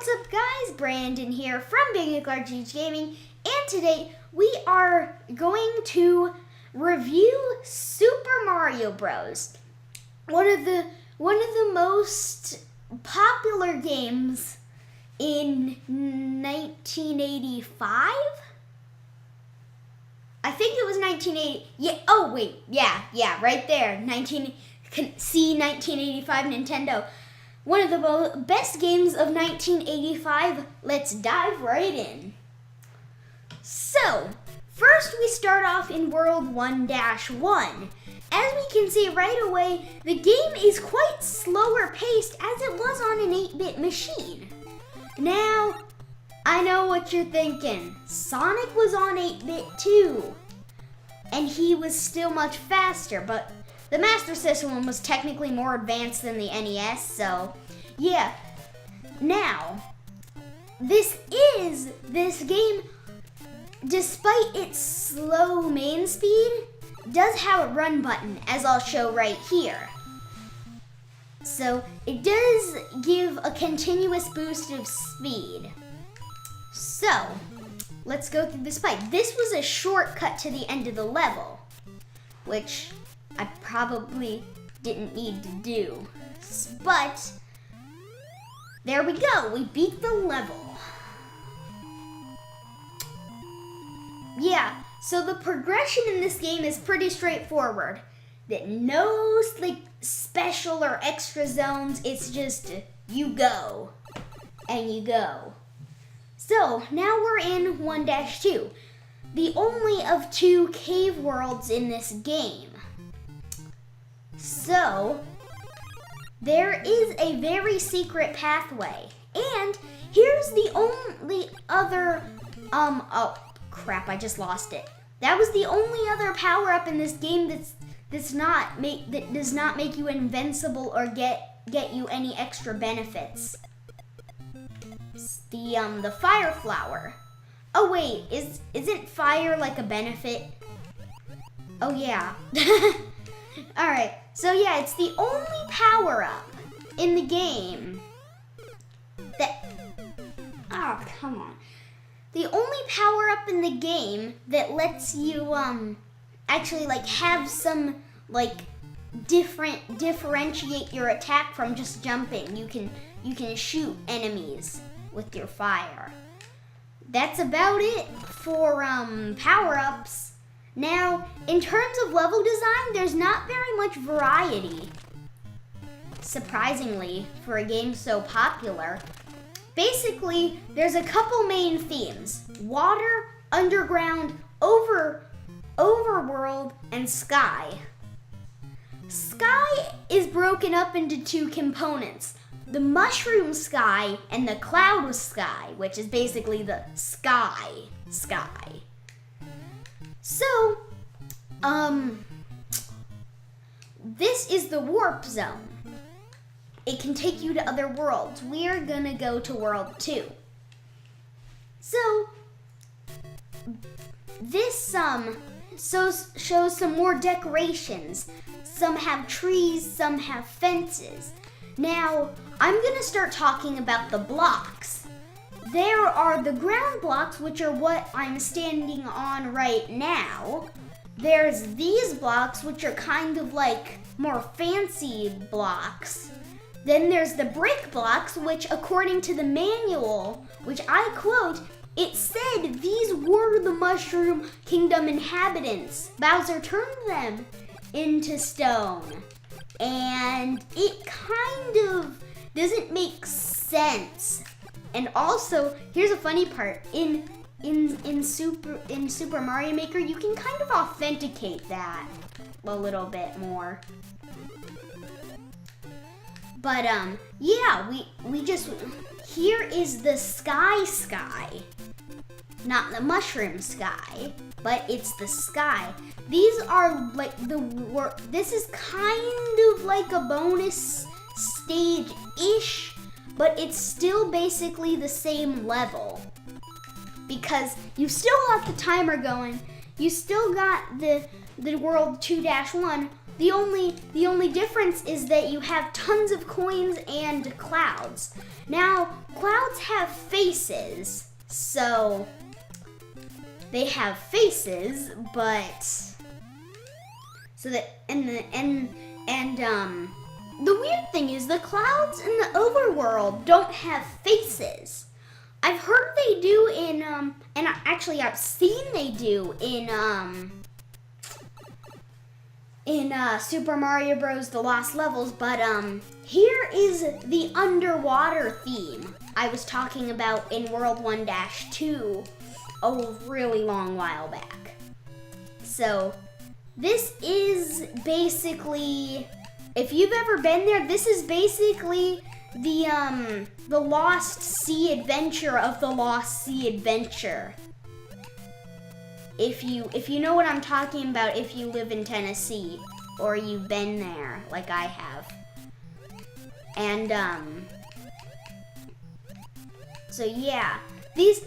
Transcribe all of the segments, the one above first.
What's up guys, Brandon here from Big RG Gaming, and today we are going to review Super Mario Bros. One of the most popular games in 1985? I think it was 1980. Yeah, oh wait, yeah, right there. 1985 Nintendo. One of the best games of 1985. Let's dive right in. So, first we start off in World 1-1. As we can see right away, the game is quite slower paced as it was on an 8-bit machine. Now, I know what you're thinking. Sonic was on 8-bit too, and he was still much faster, but the Master System was technically more advanced than the NES, so yeah. Now, this game, despite its slow main speed, does have a run button, as I'll show right here. So it does give a continuous boost of speed. So, let's go through this fight. This was a shortcut to the end of the level, which I probably didn't need to do. But, there we go, we beat the level. Yeah, so the progression in this game is pretty straightforward. That no special or extra zones, it's just you go, and you go. So, now we're in 1-2, the only of 2 cave worlds in this game. So, there is a very secret pathway, and here's the only other, oh crap, I just lost it. That was the only other power-up in this game that does not make you invincible or get you any extra benefits. It's the fire flower. Oh wait, isn't fire like a benefit? Oh yeah. Alright, so yeah, it's the only power-up in the game that, oh come on. The only power-up in the game that lets you actually have some differentiate your attack from just jumping. You can shoot enemies with your fire. That's about it for power-ups. Now, in terms of level design, there's not very much variety. Surprisingly, for a game so popular. Basically, there's a couple main themes: water, underground, overworld, and sky. Sky is broken up into 2 components: the mushroom sky and the cloud sky, which is basically the sky. So, this is the warp zone. It can take you to other worlds. We're gonna go to World 2. So, this shows some more decorations. Some have trees, some have fences. Now, I'm gonna start talking about the blocks. There are the ground blocks, which are what I'm standing on right now. There's these blocks, which are kind of more fancy blocks. Then there's the brick blocks, which according to the manual, which I quote, it said these were the Mushroom Kingdom inhabitants. Bowser turned them into stone. And it kind of doesn't make sense. And also, here's a funny part. In Super Mario Maker, you can kind of authenticate that a little bit more. But yeah, we just, here is the sky. Not the mushroom sky, but it's the sky. These are this is kind of like a bonus stage-ish, but it's still basically the same level. Because you still have the timer going, you still got the World 2-1, the only difference is that you have tons of coins and clouds. Now, clouds have faces, so they have faces, but so that the weird thing is the clouds in the overworld don't have faces. I've heard they do in and actually I've seen they do in Super Mario Bros. The Lost Levels, but here is the underwater theme I was talking about in World 1-2 a really long while back. So this is basically, if you've ever been there, this is basically the Lost Sea Adventure of the Lost Sea Adventure. If you know what I'm talking about, if you live in Tennessee or you've been there like I have. And so yeah, these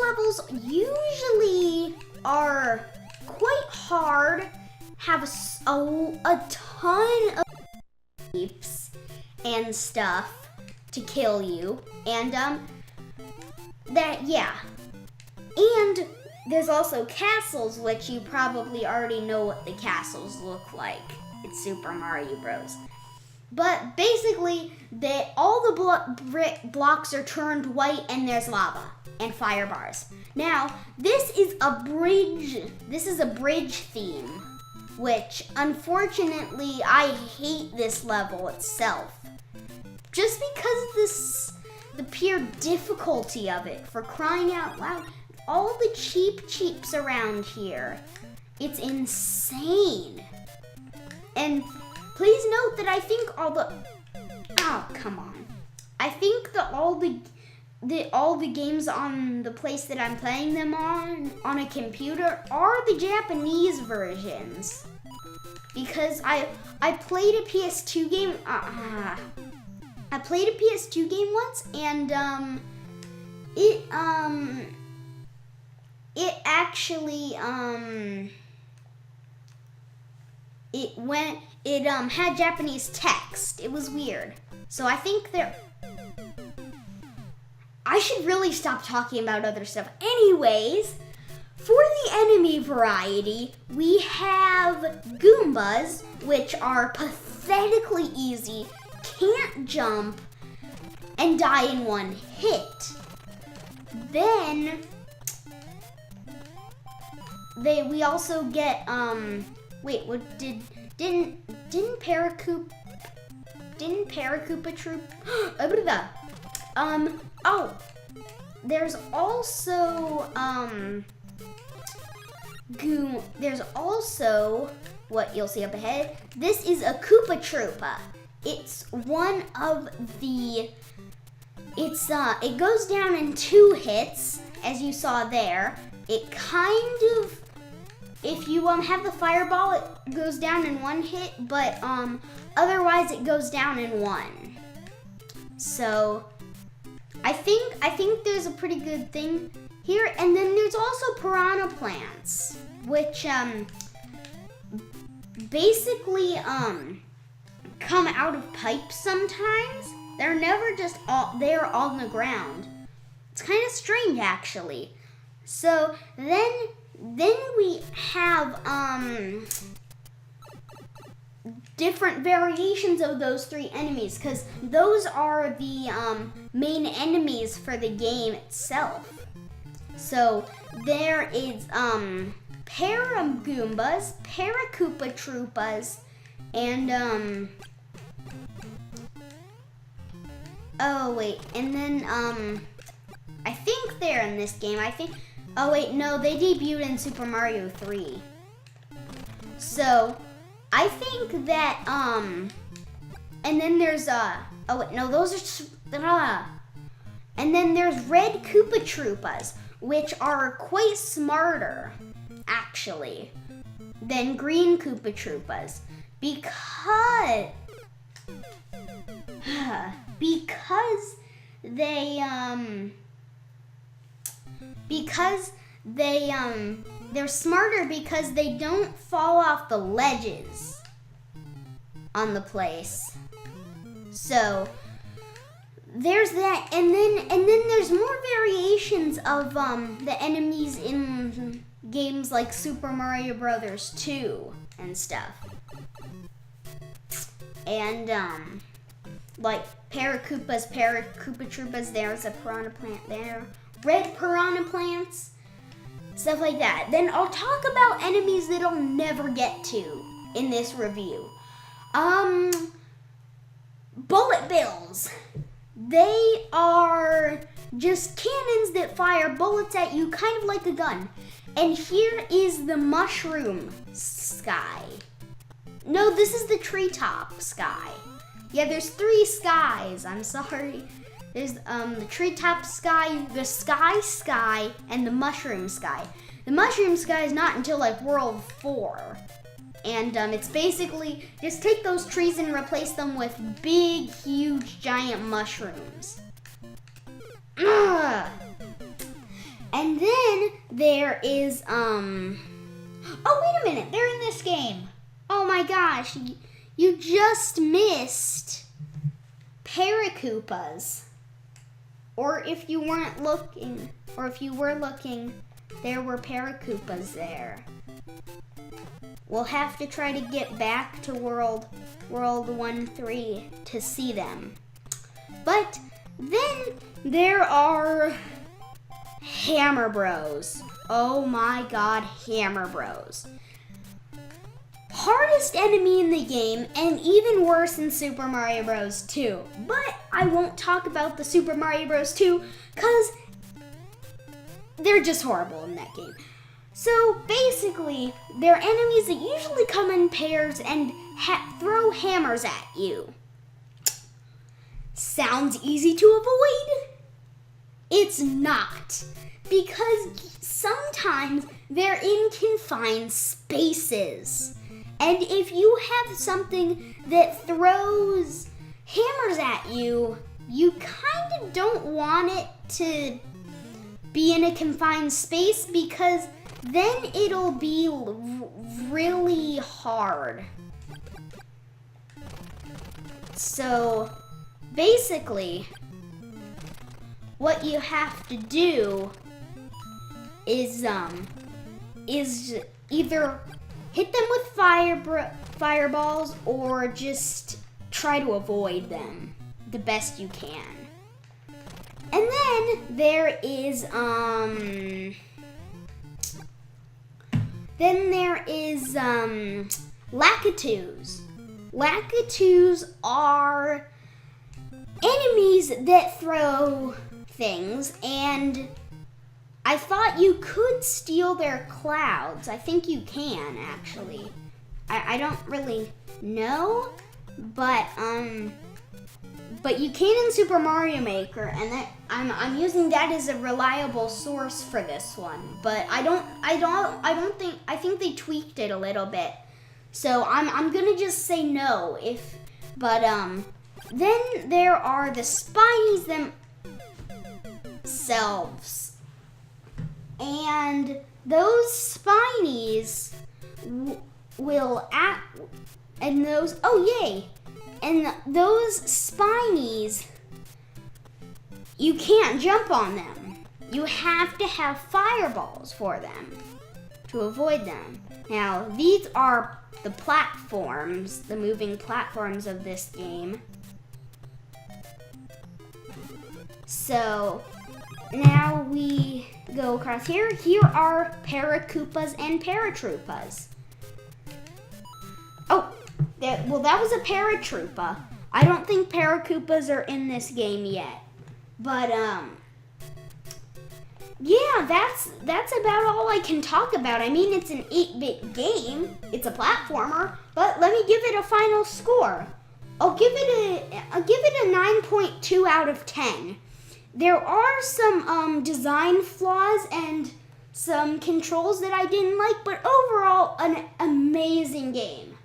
levels usually are quite hard, have a ton of heaps and stuff to kill you, and and there's also castles, which you probably already know what the castles look like. It's Super Mario Bros. But basically, all the blocks are turned white and there's lava and fire bars. Now, this is a bridge. This is a bridge theme, which unfortunately I hate this level itself. Just because the pure difficulty of it, for crying out loud. All the cheeps around here. It's insane. And please note that I think oh, come on. I think that all the games on the place that I'm playing them on a computer are the Japanese versions. Because I played a PS2 game I played a PS2 game once, and it actually it had Japanese text. It was weird. So I think I should really stop talking about other stuff. Anyways, for the enemy variety, we have Goombas, which are pathetically easy, can't jump, and die in one hit. Then we also get wait, what didn't Paracoopa Troop oh, there's also what you'll see up ahead. This is a Koopa Troopa. It's one of the it goes down in 2 hits, as you saw there. It kind of, if you have the fireball, it goes down in 1 hit, but otherwise it goes down in 1. So I think there's a pretty good thing here. And then there's also piranha plants, which basically come out of pipes sometimes. They're never just they're on the ground. It's kind of strange, actually. So then we have different variations of those 3 enemies, because those are the main enemies for the game itself. So there is Paragoombas, Paracoopa Troopas, and oh wait, and then I think they're in this game. Oh wait, no, they debuted in Super Mario 3. So I think that and then there's oh wait, no, those are and then there's red Koopa Troopas, which are quite smarter actually than green Koopa Troopas, because they're smarter because they don't fall off the ledges. on the place. So there's that, and then there's more variations of the enemies in games like Super Mario Brothers 2 and stuff. And like Paracoopa Troopas, there's a piranha plant there. Red piranha plants, stuff like that. Then I'll talk about enemies that I'll never get to in this review. Bullet bills. They are just cannons that fire bullets at you, kind of like a gun. And here is the mushroom sky. No, this is the treetop sky. Yeah, there's 3 skies. I'm sorry. There's the treetop sky, the sky, and the mushroom sky. The mushroom sky is not until like World 4. And it's basically, just take those trees and replace them with big, huge, giant mushrooms. Ugh. And then there is, oh, wait a minute, they're in this game. Oh my gosh, you just missed Paracoopas. Or if you weren't looking, or if you were looking, there were Paracoopas there. We'll have to try to get back to World 1-3 to see them. But then there are Hammer Bros. Oh my god, Hammer Bros. Hardest enemy in the game, and even worse in Super Mario Bros. 2. But I won't talk about the Super Mario Bros. 2 because they're just horrible in that game. So basically, they're enemies that usually come in pairs and throw hammers at you. Sounds easy to avoid? It's not, because sometimes they're in confined spaces. And if you have something that throws hammers at you, you kind of don't want it to be in a confined space, because then it'll be really hard. So basically, what you have to do is either hit them with fireballs or just try to avoid them the best you can. And then there is Lakitus. Lakitus are enemies that throw things, and I thought you could steal their clouds. I think you can, actually. I don't really know, but you can in Super Mario Maker, and that I'm using that as a reliable source for this one. But I think they tweaked it a little bit. So I'm gonna just say no then there are the Spinies themselves. And those Spinies will act, and those, oh yay! And those Spinies, you can't jump on them. You have to have fireballs for them to avoid them. Now, these are the platforms, the moving platforms of this game. So, now we go across here. Here are Paracoopas and Paratroopas. Oh, that was a Paratroopa. I don't think Paracoopas are in this game yet. But, yeah, that's about all I can talk about. I mean, it's an 8-bit game. It's a platformer. But let me give it a final score. I'll give it a 9.2 out of 10. There are some design flaws and some controls that I didn't like, but overall, an amazing game.